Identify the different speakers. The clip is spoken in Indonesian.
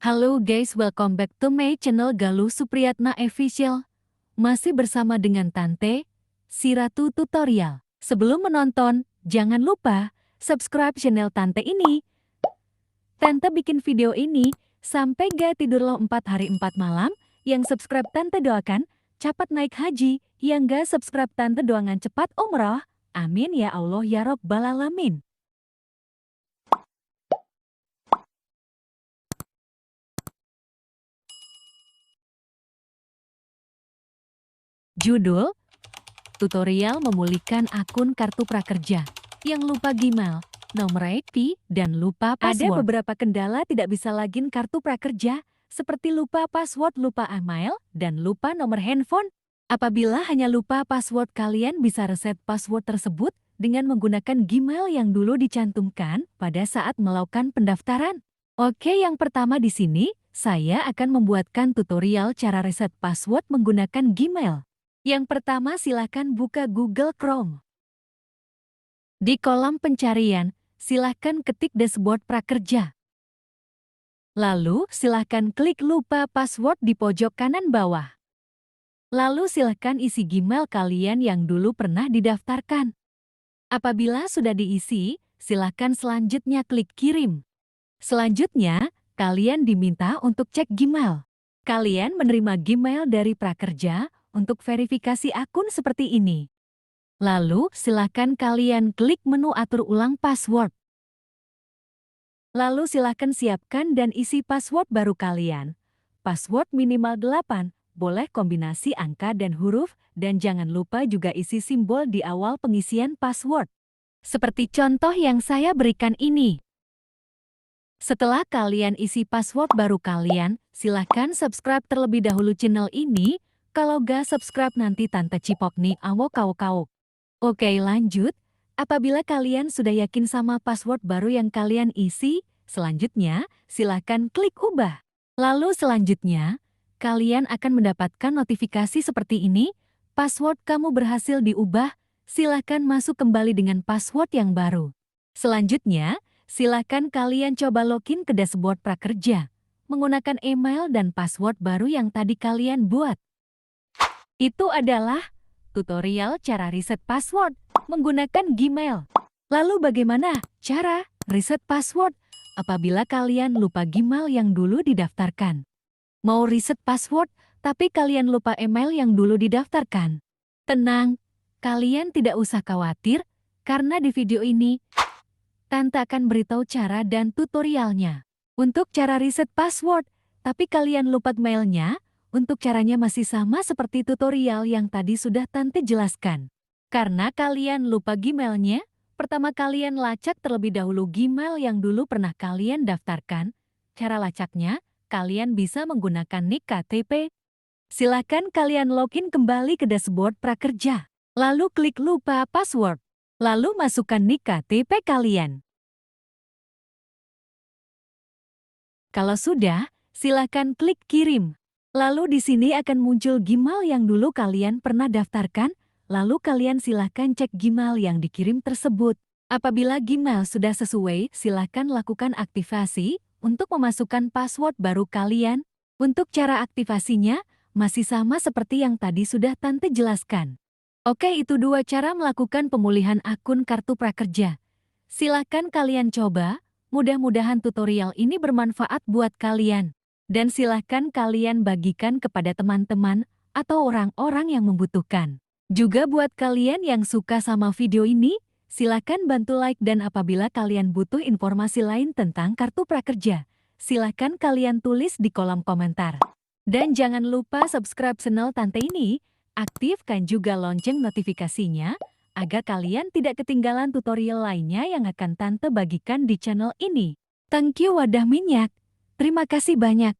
Speaker 1: Halo guys, welcome back to my channel Galuh Supriyatna Official. Masih bersama dengan Tante, si Ratu Tutorial. Sebelum menonton, jangan lupa subscribe channel Tante ini. Tante bikin video ini sampai gak tidur lo 4 hari 4 malam. Yang subscribe Tante doakan cepat naik haji. Yang gak subscribe Tante doangan cepat umroh. Amin ya Allah ya Rabbal Alamin. Judul, tutorial memulihkan akun kartu prakerja yang lupa Gmail, nomor IP, dan lupa password. Ada beberapa kendala tidak bisa login kartu prakerja, seperti lupa password, lupa email, dan lupa nomor handphone. Apabila hanya lupa password, kalian bisa reset password tersebut dengan menggunakan Gmail yang dulu dicantumkan pada saat melakukan pendaftaran. Oke, yang pertama di sini, saya akan membuatkan tutorial cara reset password menggunakan Gmail. Yang pertama, silakan buka Google Chrome. Di kolom pencarian, silakan ketik dashboard prakerja. Lalu, silakan klik lupa password di pojok kanan bawah. Lalu silakan isi Gmail kalian yang dulu pernah didaftarkan. Apabila sudah diisi, silakan selanjutnya klik kirim. Selanjutnya, kalian diminta untuk cek Gmail. Kalian menerima Gmail dari prakerja untuk verifikasi akun seperti ini. Lalu, silakan kalian klik menu atur ulang password. Lalu silakan siapkan dan isi password baru kalian. Password minimal 8, boleh kombinasi angka dan huruf, dan jangan lupa juga isi simbol di awal pengisian password. Seperti contoh yang saya berikan ini. Setelah kalian isi password baru kalian, silakan subscribe terlebih dahulu channel ini. Kalau gak subscribe nanti Tante cipok nih awok. Oke, lanjut. Apabila kalian sudah yakin sama password baru yang kalian isi, selanjutnya silahkan klik ubah. Lalu selanjutnya, kalian akan mendapatkan notifikasi seperti ini. Password kamu berhasil diubah, silahkan masuk kembali dengan password yang baru. Selanjutnya, silahkan kalian coba login ke dashboard prakerja menggunakan email dan password baru yang tadi kalian buat. Itu adalah tutorial cara reset password menggunakan Gmail. Lalu bagaimana cara reset password apabila kalian lupa Gmail yang dulu didaftarkan? Mau reset password tapi kalian lupa email yang dulu didaftarkan? Tenang, kalian tidak usah khawatir karena di video ini Tante akan beritahu cara dan tutorialnya. Untuk cara reset password, tapi kalian lupa mailnya, untuk caranya masih sama seperti tutorial yang tadi sudah Tante jelaskan. Karena kalian lupa Gmailnya, pertama kalian lacak terlebih dahulu Gmail yang dulu pernah kalian daftarkan. Cara lacaknya, kalian bisa menggunakan nik KTP. Silakan kalian login kembali ke dashboard prakerja. Lalu klik lupa password. Lalu masukkan nik KTP kalian. Kalau sudah, silakan klik kirim. Lalu di sini akan muncul Gmail yang dulu kalian pernah daftarkan, lalu kalian silakan cek Gmail yang dikirim tersebut. Apabila Gmail sudah sesuai, silakan lakukan aktivasi untuk memasukkan password baru kalian. Untuk cara aktivasinya, masih sama seperti yang tadi sudah Tante jelaskan. Oke, itu dua cara melakukan pemulihan akun kartu prakerja. Silakan kalian coba, mudah-mudahan tutorial ini bermanfaat buat kalian. Dan silahkan kalian bagikan kepada teman-teman atau orang-orang yang membutuhkan. Juga buat kalian yang suka sama video ini, silahkan bantu like dan apabila kalian butuh informasi lain tentang kartu prakerja, silahkan kalian tulis di kolom komentar. Dan jangan lupa subscribe channel Tante ini, aktifkan juga lonceng notifikasinya, agar kalian tidak ketinggalan tutorial lainnya yang akan Tante bagikan di channel ini. Thank you wadah minyak. Terima kasih banyak.